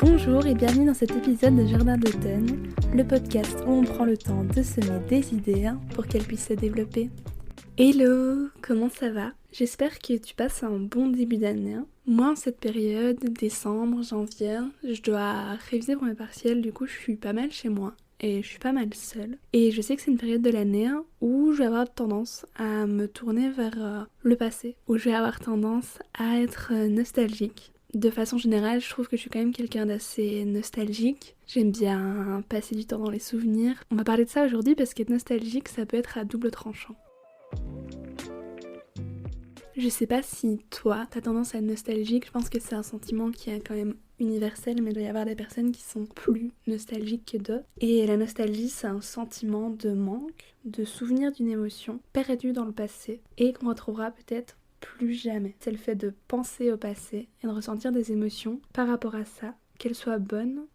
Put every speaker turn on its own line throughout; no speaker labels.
Bonjour et bienvenue dans cet épisode de Jardin d'automne, le podcast où on prend le temps de semer des idées pour qu'elles puissent se développer. Hello, comment ça va ? J'espère que tu passes un bon début d'année. Moi, en cette période, décembre, janvier, je dois réviser pour mes partiels, du coup je suis pas mal chez moi. Et je suis pas mal seule. Et je sais que c'est une période de l'année où je vais avoir tendance à me tourner vers le passé, où je vais avoir tendance à être nostalgique. De façon générale, je trouve que je suis quand même quelqu'un d'assez nostalgique. J'aime bien passer du temps dans les souvenirs. On va parler de ça aujourd'hui parce qu'être nostalgique, ça peut être à double tranchant. Je sais pas si toi, t'as tendance à être nostalgique, je pense que c'est un sentiment qui est quand même universel, mais il doit y avoir des personnes qui sont plus nostalgiques que d'autres. Et la nostalgie, c'est un sentiment de manque, de souvenir d'une émotion perdue dans le passé et qu'on retrouvera peut-être plus jamais. C'est le fait de penser au passé et de ressentir des émotions par rapport à ça, qu'elles soient bonnes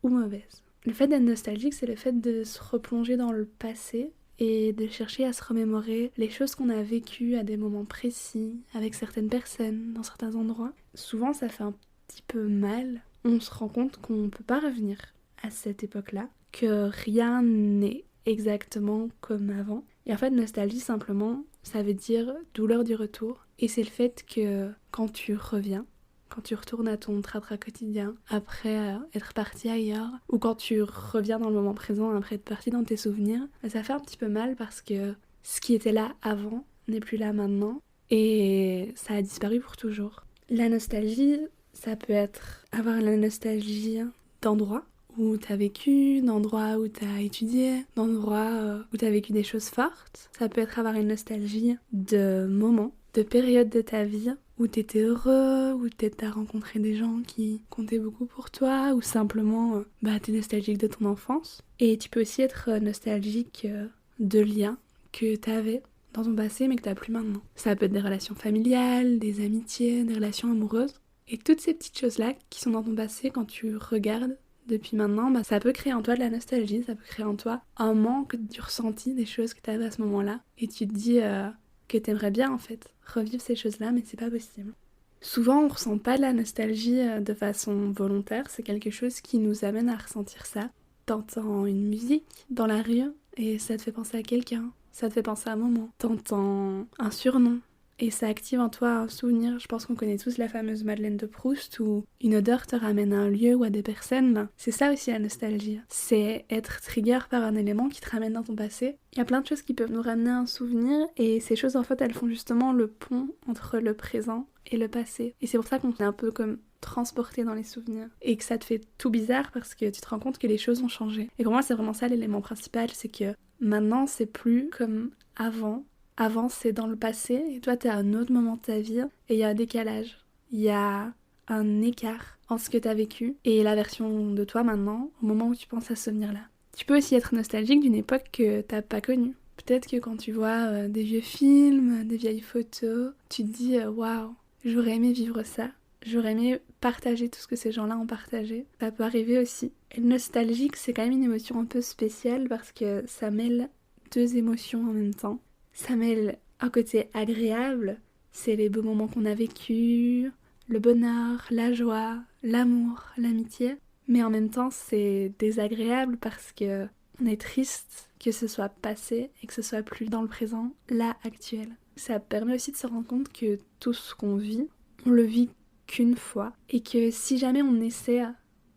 ou mauvaises. Le fait d'être nostalgique, c'est le fait de se replonger dans le passé et de chercher à se remémorer les choses qu'on a vécues à des moments précis, avec certaines personnes, dans certains endroits. Souvent, ça fait un petit peu mal. On se rend compte qu'on ne peut pas revenir à cette époque-là, que rien n'est exactement comme avant. Et en fait, nostalgie, simplement, ça veut dire douleur du retour. Et c'est le fait que quand tu reviens, quand tu retournes à ton train-train quotidien après être parti ailleurs, ou quand tu reviens dans le moment présent après être parti dans tes souvenirs, ça fait un petit peu mal parce que ce qui était là avant n'est plus là maintenant et ça a disparu pour toujours. La nostalgie, ça peut être avoir la nostalgie d'endroits où t'as vécu, d'endroits où t'as étudié, d'endroits où t'as vécu des choses fortes. Ça peut être avoir une nostalgie de moments, de périodes de ta vie où t'étais heureux, où t'as rencontré des gens qui comptaient beaucoup pour toi, ou simplement t'es nostalgique de ton enfance. Et tu peux aussi être nostalgique de liens que t'avais dans ton passé mais que t'as plus maintenant. Ça peut être des relations familiales, des amitiés, des relations amoureuses. Et toutes ces petites choses-là qui sont dans ton passé, quand tu regardes depuis maintenant, ça peut créer en toi de la nostalgie, ça peut créer en toi un manque du ressenti des choses que t'avais à ce moment-là. Et tu te dis que t'aimerais bien en fait revivre ces choses-là, mais c'est pas possible. Souvent, on ressent pas de la nostalgie de façon volontaire, c'est quelque chose qui nous amène à ressentir ça. T'entends une musique dans la rue et ça te fait penser à quelqu'un, ça te fait penser à un moment. T'entends un surnom et ça active en toi un souvenir. Je pense qu'on connaît tous la fameuse Madeleine de Proust où une odeur te ramène à un lieu ou à des personnes. C'est ça aussi la nostalgie. C'est être trigger par un élément qui te ramène dans ton passé. Il y a plein de choses qui peuvent nous ramener à un souvenir et ces choses en fait elles font justement le pont entre le présent et le passé. Et c'est pour ça qu'on est un peu comme transporté dans les souvenirs et que ça te fait tout bizarre parce que tu te rends compte que les choses ont changé. Et pour moi c'est vraiment ça l'élément principal, c'est que maintenant c'est plus comme avant. Avant, c'est dans le passé, et toi, t'es à un autre moment de ta vie, et il y a un décalage. Il y a un écart entre ce que t'as vécu et la version de toi maintenant, au moment où tu penses à ce souvenir-là. Tu peux aussi être nostalgique d'une époque que t'as pas connue. Peut-être que quand tu vois des vieux films, des vieilles photos, tu te dis waouh, j'aurais aimé vivre ça. J'aurais aimé partager tout ce que ces gens-là ont partagé. Ça peut arriver aussi. Et nostalgique, c'est quand même une émotion un peu spéciale parce que ça mêle deux émotions en même temps. Ça mêle un côté agréable, c'est les beaux moments qu'on a vécus, le bonheur, la joie, l'amour, l'amitié. Mais en même temps, c'est désagréable parce que on est triste que ce soit passé et que ce soit plus dans le présent, là, actuel. Ça permet aussi de se rendre compte que tout ce qu'on vit, on le vit qu'une fois. Et que si jamais on essaie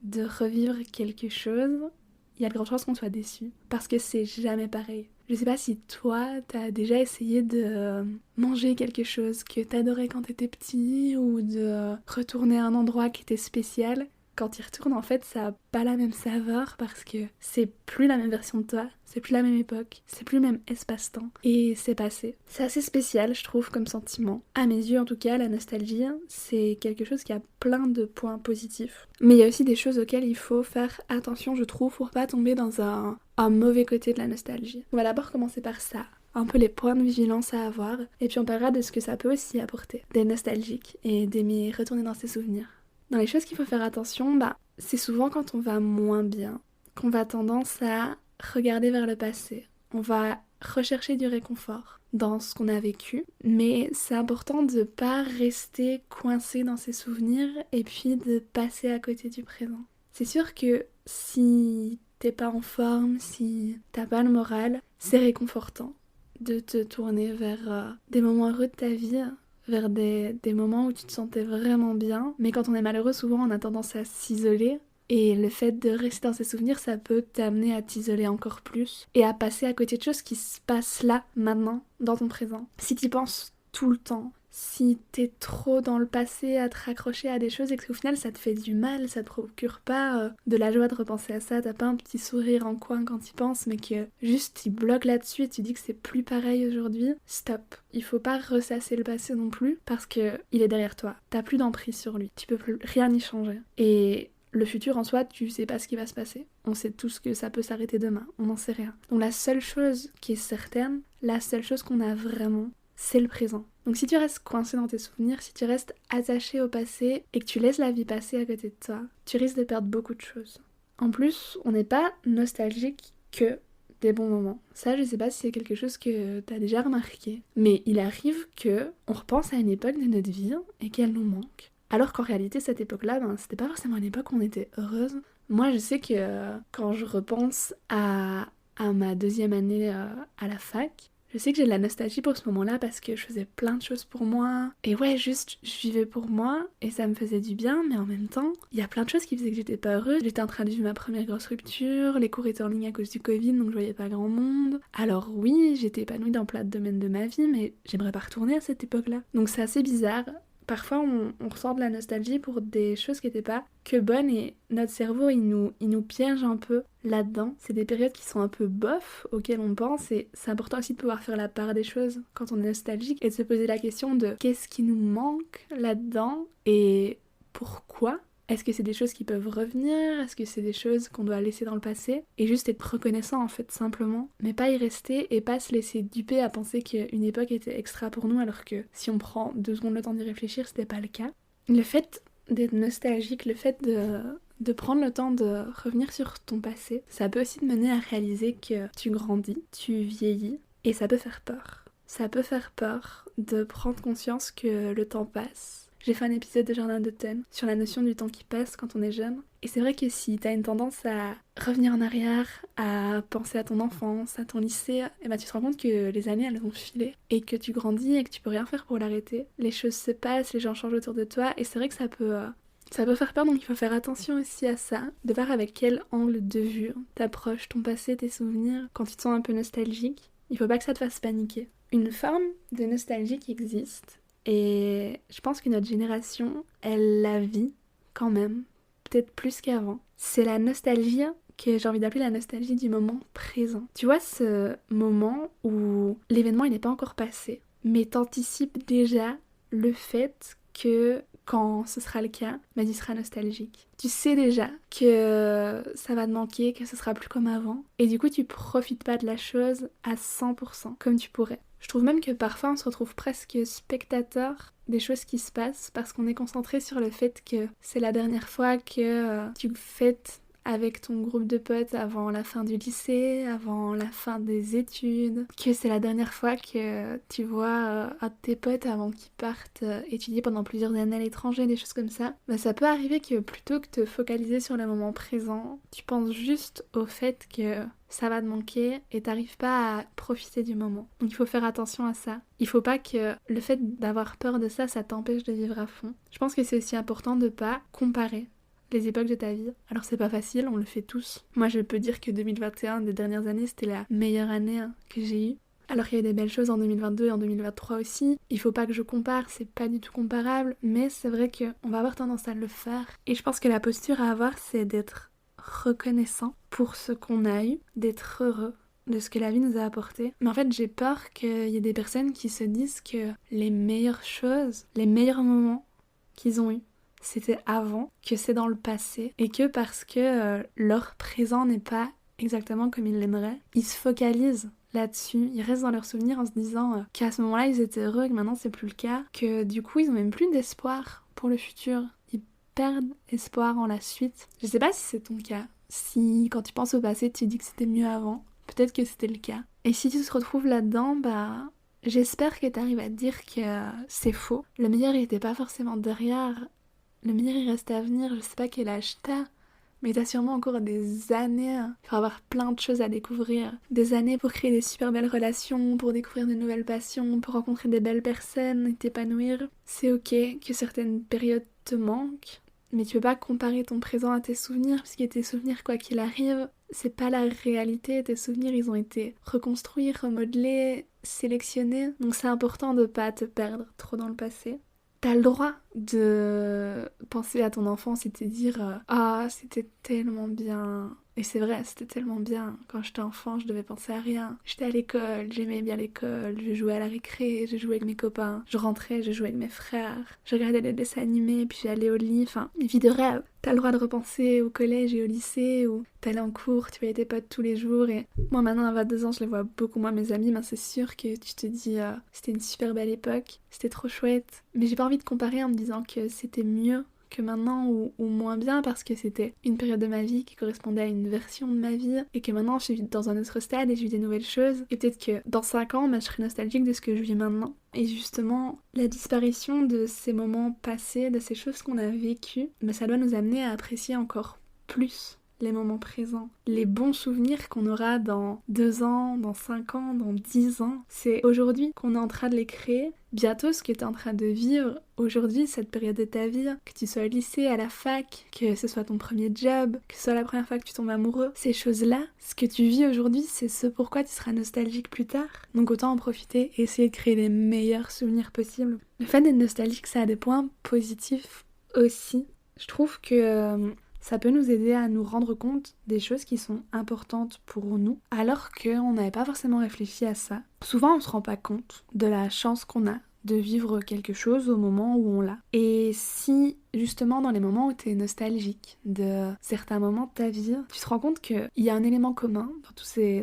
de revivre quelque chose, il y a de grandes chances qu'on soit déçu. Parce que c'est jamais pareil. Je sais pas si toi, t'as déjà essayé de manger quelque chose que t'adorais quand t'étais petit ou de retourner à un endroit qui était spécial. Quand tu y retournes, en fait, ça a pas la même saveur parce que c'est plus la même version de toi, c'est plus la même époque, c'est plus le même espace-temps et c'est passé. C'est assez spécial, je trouve, comme sentiment. À mes yeux, en tout cas, la nostalgie, c'est quelque chose qui a plein de points positifs. Mais il y a aussi des choses auxquelles il faut faire attention, je trouve, pour pas tomber dans un mauvais côté de la nostalgie. On va d'abord commencer par ça. Un peu les points de vigilance à avoir, et puis on parlera de ce que ça peut aussi apporter, d'être nostalgique et d'aimer retourner dans ses souvenirs. Dans les choses qu'il faut faire attention, c'est souvent quand on va moins bien, qu'on va tendance à regarder vers le passé. On va rechercher du réconfort dans ce qu'on a vécu, mais c'est important de pas rester coincé dans ses souvenirs et puis de passer à côté du présent. C'est sûr que si t'es pas en forme, si t'as pas le moral, c'est réconfortant de te tourner vers des moments heureux de ta vie, vers des moments où tu te sentais vraiment bien. Mais quand on est malheureux, souvent on a tendance à s'isoler. Et le fait de rester dans ces souvenirs, ça peut t'amener à t'isoler encore plus et à passer à côté de choses qui se passent là, maintenant, dans ton présent. Si t'y penses tout le temps, si t'es trop dans le passé à te raccrocher à des choses et qu'au final ça te fait du mal, ça te procure pas de la joie de repenser à ça, t'as pas un petit sourire en coin quand t'y penses, mais que juste tu bloques là-dessus et tu dis que c'est plus pareil aujourd'hui, stop. Il faut pas ressasser le passé non plus parce que il est derrière toi, t'as plus d'emprise sur lui, tu peux plus rien y changer. Et le futur en soi, tu sais pas ce qui va se passer. On sait tous que ça peut s'arrêter demain, on n'en sait rien. Donc la seule chose qui est certaine, la seule chose qu'on a vraiment, c'est le présent. Donc si tu restes coincé dans tes souvenirs, si tu restes attaché au passé et que tu laisses la vie passer à côté de toi, tu risques de perdre beaucoup de choses. En plus, on n'est pas nostalgique que des bons moments. Ça, je sais pas si c'est quelque chose que t'as déjà remarqué, mais il arrive que on repense à une époque de notre vie et qu'elle nous manque. Alors qu'en réalité, cette époque-là, c'était pas forcément une époque où on était heureuse. Moi, je sais que quand je repense à ma deuxième année à la fac, je sais que j'ai de la nostalgie pour ce moment-là parce que je faisais plein de choses pour moi. Et ouais, juste, je vivais pour moi et ça me faisait du bien, mais en même temps, il y a plein de choses qui faisaient que j'étais pas heureuse. J'étais en train de vivre ma première grosse rupture, les cours étaient en ligne à cause du Covid, donc je voyais pas grand monde. Alors oui, j'étais épanouie dans plein de domaines de ma vie, mais j'aimerais pas retourner à cette époque-là. Donc c'est assez bizarre. Parfois, on ressent de la nostalgie pour des choses qui n'étaient pas que bonnes et notre cerveau, il nous piège un peu là-dedans. C'est des périodes qui sont un peu bof auxquelles on pense et c'est important aussi de pouvoir faire la part des choses quand on est nostalgique et de se poser la question de qu'est-ce qui nous manque là-dedans et pourquoi. Est-ce que c'est des choses qui peuvent revenir? Est-ce que c'est des choses qu'on doit laisser dans le passé? Et juste être reconnaissant en fait, simplement. Mais pas y rester et pas se laisser duper à penser qu'une époque était extra pour nous alors que si on prend 2 secondes le temps d'y réfléchir, c'était pas le cas. Le fait d'être nostalgique, le fait de prendre le temps de revenir sur ton passé, ça peut aussi te mener à réaliser que tu grandis, tu vieillis et ça peut faire peur. Ça peut faire peur de prendre conscience que le temps passe. J'ai fait un épisode de Jardin d'automne sur la notion du temps qui passe quand on est jeune. Et c'est vrai que si t'as une tendance à revenir en arrière, à penser à ton enfance, à ton lycée, et ben tu te rends compte que les années elles ont filé et que tu grandis et que tu peux rien faire pour l'arrêter. Les choses se passent, les gens changent autour de toi et c'est vrai que ça peut faire peur, donc il faut faire attention aussi à ça, de voir avec quel angle de vue t'approches ton passé, tes souvenirs, quand tu te sens un peu nostalgique. Il faut pas que ça te fasse paniquer. Une forme de nostalgie qui existe. Et je pense que notre génération, elle la vit quand même, peut-être plus qu'avant. C'est la nostalgie que j'ai envie d'appeler la nostalgie du moment présent. Tu vois, ce moment où l'événement il n'est pas encore passé, mais t'anticipes déjà le fait que quand ce sera le cas, tu seras nostalgique. Tu sais déjà que ça va te manquer, que ce sera plus comme avant, et du coup tu profites pas de la chose à 100% comme tu pourrais. Je trouve même que parfois on se retrouve presque spectateur des choses qui se passent parce qu'on est concentré sur le fait que c'est la dernière fois que tu fêtes avec ton groupe de potes avant la fin du lycée, avant la fin des études, que c'est la dernière fois que tu vois un de tes potes avant qu'ils partent étudier pendant plusieurs années à l'étranger, des choses comme ça. Ça peut arriver que plutôt que de te focaliser sur le moment présent, tu penses juste au fait que ça va te manquer et t'arrives pas à profiter du moment. Donc il faut faire attention à ça. Il faut pas que le fait d'avoir peur de ça, ça t'empêche de vivre à fond. Je pense que c'est aussi important de pas comparer les époques de ta vie. Alors c'est pas facile, on le fait tous. Moi je peux dire que 2021, des dernières années, c'était la meilleure année que j'ai eue. Alors qu'il y a eu des belles choses en 2022 et en 2023 aussi. Il faut pas que je compare, c'est pas du tout comparable, mais c'est vrai qu'on va avoir tendance à le faire. Et je pense que la posture à avoir, c'est d'être reconnaissant pour ce qu'on a eu, d'être heureux de ce que la vie nous a apporté. Mais en fait, j'ai peur qu'il y ait des personnes qui se disent que les meilleures choses, les meilleurs moments qu'ils ont eus, c'était avant, que c'est dans le passé, et que parce que leur présent n'est pas exactement comme ils l'aimeraient, ils se focalisent là-dessus, ils restent dans leurs souvenirs en se disant qu'à ce moment-là ils étaient heureux, que maintenant c'est plus le cas, que du coup ils ont même plus d'espoir pour le futur, ils perdent espoir en la suite. Je sais pas si c'est ton cas, si quand tu penses au passé tu dis que c'était mieux avant, peut-être que c'était le cas. Et si tu te retrouves là-dedans, j'espère que t'arrives à te dire que c'est faux. Le meilleur il était pas forcément derrière. Le meilleur il reste à venir, je sais pas quel âge t'as, Mais t'as sûrement encore des années pour avoir plein de choses à découvrir. Des années pour créer des super belles relations, pour découvrir de nouvelles passions, pour rencontrer des belles personnes et t'épanouir. C'est ok que certaines périodes te manquent, mais tu peux pas comparer ton présent à tes souvenirs, puisque tes souvenirs, quoi qu'il arrive, c'est pas la réalité. Tes souvenirs, ils ont été reconstruits, remodelés, sélectionnés. Donc c'est important de pas te perdre trop dans le passé. T'as le droit de penser à ton enfance et te dire ah, c'était tellement bien. Et c'est vrai, c'était tellement bien. Quand j'étais enfant, je devais penser à rien. J'étais à l'école, j'aimais bien l'école, je jouais à la récré, je jouais avec mes copains. Je rentrais, je jouais avec mes frères. Je regardais des dessins animés, puis j'allais au lit. Enfin, une vie de rêve. T'as le droit de repenser au collège et au lycée, où t'allais en cours, tu voyais tes potes tous les jours. Et moi, maintenant, à 22 ans, je les vois beaucoup moins, mes amis. Mais c'est sûr que tu te dis c'était une super belle époque, c'était trop chouette. Mais j'ai pas envie de comparer en me disant que c'était mieux que maintenant ou moins bien, parce que c'était une période de ma vie qui correspondait à une version de ma vie et que maintenant je suis dans un autre stade et je vis des nouvelles choses et peut-être que dans 5 ans je serai nostalgique de ce que je vis maintenant. Et justement, la disparition de ces moments passés, de ces choses qu'on a vécues, ça doit nous amener à apprécier encore plus les moments présents, les bons souvenirs qu'on aura dans 2 ans, dans 5 ans, dans 10 ans. C'est aujourd'hui qu'on est en train de les créer. Bientôt, ce que tu es en train de vivre aujourd'hui, cette période de ta vie, que tu sois au lycée, à la fac, que ce soit ton premier job, que ce soit la première fois que tu tombes amoureux, ces choses-là, ce que tu vis aujourd'hui, c'est ce pourquoi tu seras nostalgique plus tard. Donc autant en profiter et essayer de créer les meilleurs souvenirs possibles. Le fait d'être nostalgique, ça a des points positifs aussi. Je trouve que ça peut nous aider à nous rendre compte des choses qui sont importantes pour nous, alors qu'on n'avait pas forcément réfléchi à ça. Souvent, on se rend pas compte de la chance qu'on a de vivre quelque chose au moment où on l'a. Et si, justement, dans les moments où tu es nostalgique de certains moments de ta vie, tu te rends compte qu'il y a un élément commun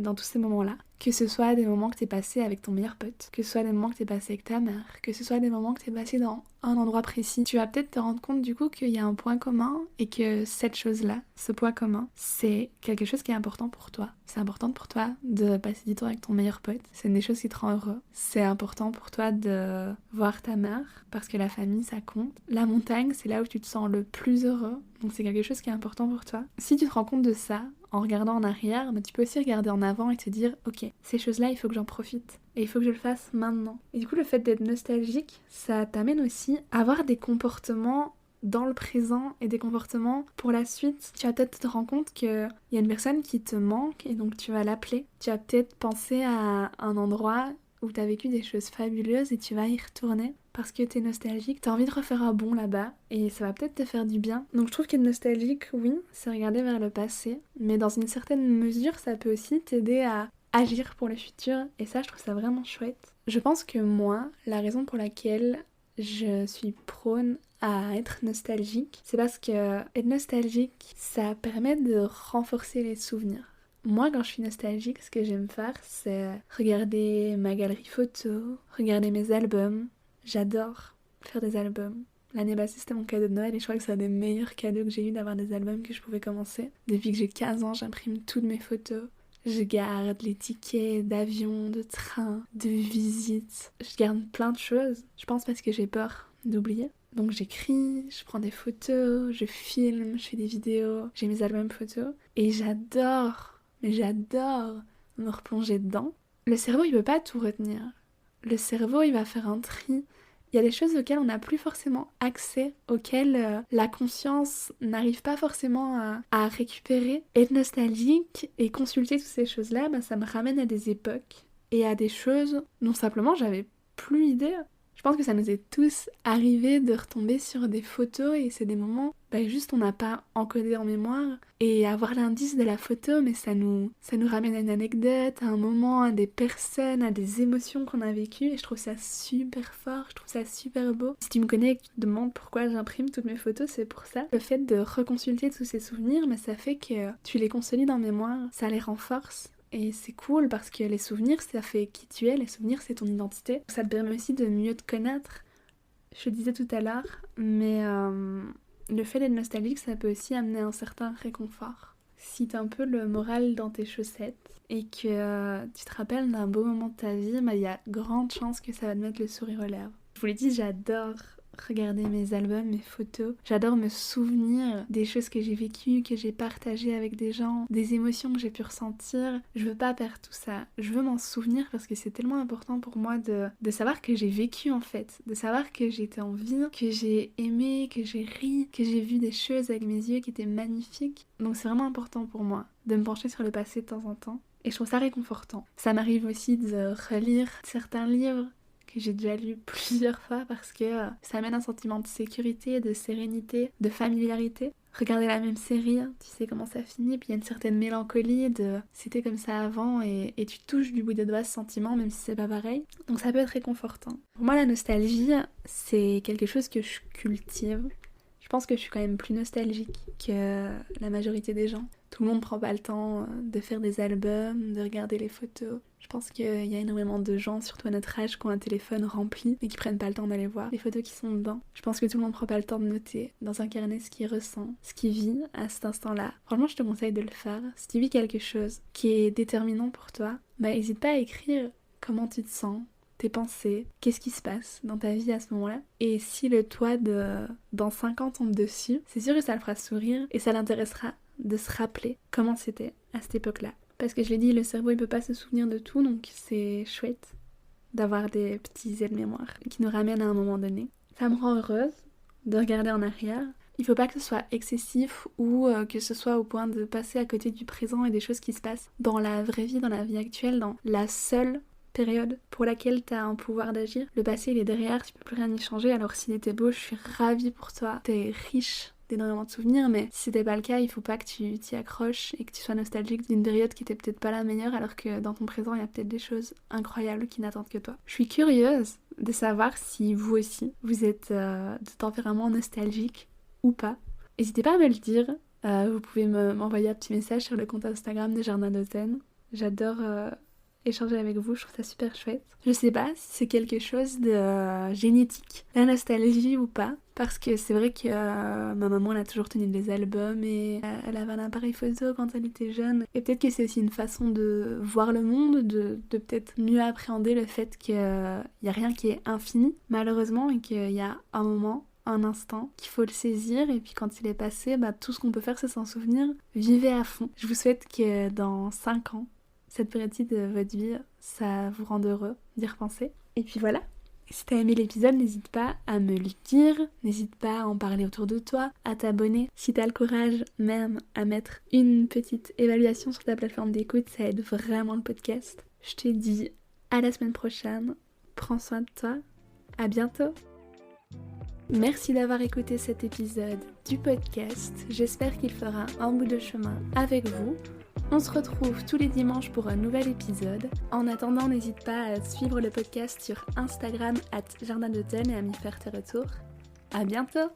dans tous ces moments-là, que ce soit des moments que t'es passé avec ton meilleur pote, que ce soit des moments que t'es passé avec ta mère, que ce soit des moments que t'es passé dans un endroit précis, tu vas peut-être te rendre compte du coup qu'il y a un point commun et que cette chose-là, ce point commun, c'est quelque chose qui est important pour toi. C'est important pour toi de passer du temps avec ton meilleur pote, c'est une des choses qui te rend heureux. C'est important pour toi de voir ta mère, parce que la famille ça compte. La montagne, c'est là où tu te sens le plus heureux, donc c'est quelque chose qui est important pour toi. Si tu te rends compte de ça, en regardant en arrière, tu peux aussi regarder en avant et te dire ok, ces choses-là, il faut que j'en profite. Et il faut que je le fasse maintenant. Et du coup, le fait d'être nostalgique, ça t'amène aussi à avoir des comportements dans le présent et des comportements pour la suite. Tu vas peut-être te rendre compte qu'il y a une personne qui te manque et donc tu vas l'appeler. Tu vas peut-être penser à un endroit où tu as vécu des choses fabuleuses et tu vas y retourner parce que t'es nostalgique, t'as envie de refaire un bond là-bas et ça va peut-être te faire du bien. Donc je trouve qu'être nostalgique, oui, c'est regarder vers le passé, mais dans une certaine mesure, ça peut aussi t'aider à agir pour le futur et ça, je trouve ça vraiment chouette. Je pense que moi, la raison pour laquelle je suis prône à être nostalgique, c'est parce que être nostalgique, ça permet de renforcer les souvenirs. Moi, quand je suis nostalgique, ce que j'aime faire, c'est regarder ma galerie photo, regarder mes albums. J'adore faire des albums. L'année passée, c'était mon cadeau de Noël et je crois que c'est un des meilleurs cadeaux que j'ai eu d'avoir des albums que je pouvais commencer. Depuis que j'ai 15 ans, j'imprime toutes mes photos. Je garde les tickets d'avion, de train, de visite. Je garde plein de choses. Je pense parce que j'ai peur d'oublier. Donc j'écris, je prends des photos, je filme, je fais des vidéos. J'ai mes albums photos et j'adore me replonger dedans. Le cerveau, il peut pas tout retenir. Le cerveau, il va faire un tri. Il y a des choses auxquelles on n'a plus forcément accès, auxquelles la conscience n'arrive pas forcément à récupérer. Être nostalgique et consulter toutes ces choses-là, ça me ramène à des époques et à des choses dont simplement j'avais plus idée. Je pense que ça nous est tous arrivé de retomber sur des photos et c'est des moments juste on n'a pas encodé en mémoire et avoir l'indice de la photo, mais ça nous ramène à une anecdote, à un moment, à des personnes, à des émotions qu'on a vécues et je trouve ça super fort, je trouve ça super beau. Si tu me connais et que tu te demandes pourquoi j'imprime toutes mes photos, c'est pour ça. Le fait de reconsulter tous ces souvenirs, ça fait que tu les consolides en mémoire, ça les renforce. Et c'est cool parce que les souvenirs, ça fait qui tu es, les souvenirs, c'est ton identité. Ça te permet aussi de mieux te connaître. Je le disais tout à l'heure, mais le fait d'être nostalgique, ça peut aussi amener un certain réconfort. Si t'as un peu le moral dans tes chaussettes et que tu te rappelles d'un beau moment de ta vie, il y a grande chance que ça va te mettre le sourire aux lèvres. Je vous l'ai dit, j'adore regarder mes albums, mes photos. J'adore me souvenir des choses que j'ai vécues, que j'ai partagées avec des gens, des émotions que j'ai pu ressentir. Je veux pas perdre tout ça. Je veux m'en souvenir parce que c'est tellement important pour moi de savoir que j'ai vécu en fait, de savoir que j'étais en vie, que j'ai aimé, que j'ai ri, que j'ai vu des choses avec mes yeux qui étaient magnifiques. Donc c'est vraiment important pour moi de me pencher sur le passé de temps en temps. Et je trouve ça réconfortant. Ça m'arrive aussi de relire certains livres que j'ai déjà lu plusieurs fois parce que ça amène un sentiment de sécurité, de sérénité, de familiarité. Regarder la même série, tu sais comment ça finit, puis il y a une certaine mélancolie de c'était comme ça avant et tu touches du bout des doigts ce sentiment même si c'est pas pareil. Donc ça peut être réconfortant. Pour moi la nostalgie, c'est quelque chose que je cultive. Je pense que je suis quand même plus nostalgique que la majorité des gens. Tout le monde prend pas le temps de faire des albums, de regarder les photos. Je pense qu'il y a énormément de gens, surtout à notre âge, qui ont un téléphone rempli mais qui prennent pas le temps d'aller voir les photos qui sont dedans. Je pense que tout le monde prend pas le temps de noter dans un carnet ce qu'il ressent, ce qu'il vit à cet instant-là. Franchement, je te conseille de le faire. Si tu vis quelque chose qui est déterminant pour toi, n'hésite pas à écrire comment tu te sens, tes pensées, qu'est-ce qui se passe dans ta vie à ce moment-là. Et si le toit dans 5 ans tombe dessus, c'est sûr que ça le fera sourire et ça l'intéressera de se rappeler comment c'était à cette époque-là. Parce que je l'ai dit, le cerveau il peut pas se souvenir de tout, donc c'est chouette d'avoir des petits aides-mémoire qui nous ramènent à un moment donné. Ça me rend heureuse de regarder en arrière. Il faut pas que ce soit excessif ou que ce soit au point de passer à côté du présent et des choses qui se passent dans la vraie vie, dans la vie actuelle, dans la seule période pour laquelle tu as un pouvoir d'agir. Le passé il est derrière, tu peux plus rien y changer, alors s'il était beau, je suis ravie pour toi. T'es riche d'énormément de souvenirs, mais si c'était pas le cas, il faut pas que tu t'y accroches et que tu sois nostalgique d'une période qui était peut-être pas la meilleure alors que dans ton présent il y a peut-être des choses incroyables qui n'attendent que toi. Je suis curieuse de savoir si vous aussi vous êtes de tempérament nostalgique ou pas. N'hésitez pas à me le dire, vous pouvez m'envoyer un petit message sur le compte Instagram de Jardin d'Automne. J'adore échanger avec vous, je trouve ça super chouette. Je sais pas si c'est quelque chose de génétique, la nostalgie ou pas, parce que c'est vrai que ma maman elle a toujours tenu des albums et elle avait un appareil photo quand elle était jeune. Et peut-être que c'est aussi une façon de voir le monde, de peut-être mieux appréhender le fait qu'il y a rien qui est infini, malheureusement, et qu'il y a un moment, un instant, qu'il faut le saisir et puis quand il est passé, tout ce qu'on peut faire c'est s'en souvenir. Vivez à fond. Je vous souhaite que dans 5 ans, cette période-ci de votre vie, ça vous rend heureux d'y repenser. Et puis voilà. Si t'as aimé l'épisode, n'hésite pas à me le dire, n'hésite pas à en parler autour de toi, à t'abonner. Si t'as le courage même à mettre une petite évaluation sur ta plateforme d'écoute, ça aide vraiment le podcast. Je te dis à la semaine prochaine, prends soin de toi, à bientôt. Merci d'avoir écouté cet épisode du podcast, j'espère qu'il fera un bout de chemin avec vous. On se retrouve tous les dimanches pour un nouvel épisode. En attendant, n'hésite pas à suivre le podcast sur Instagram @jardindautomne et à m'y faire tes retours. À bientôt!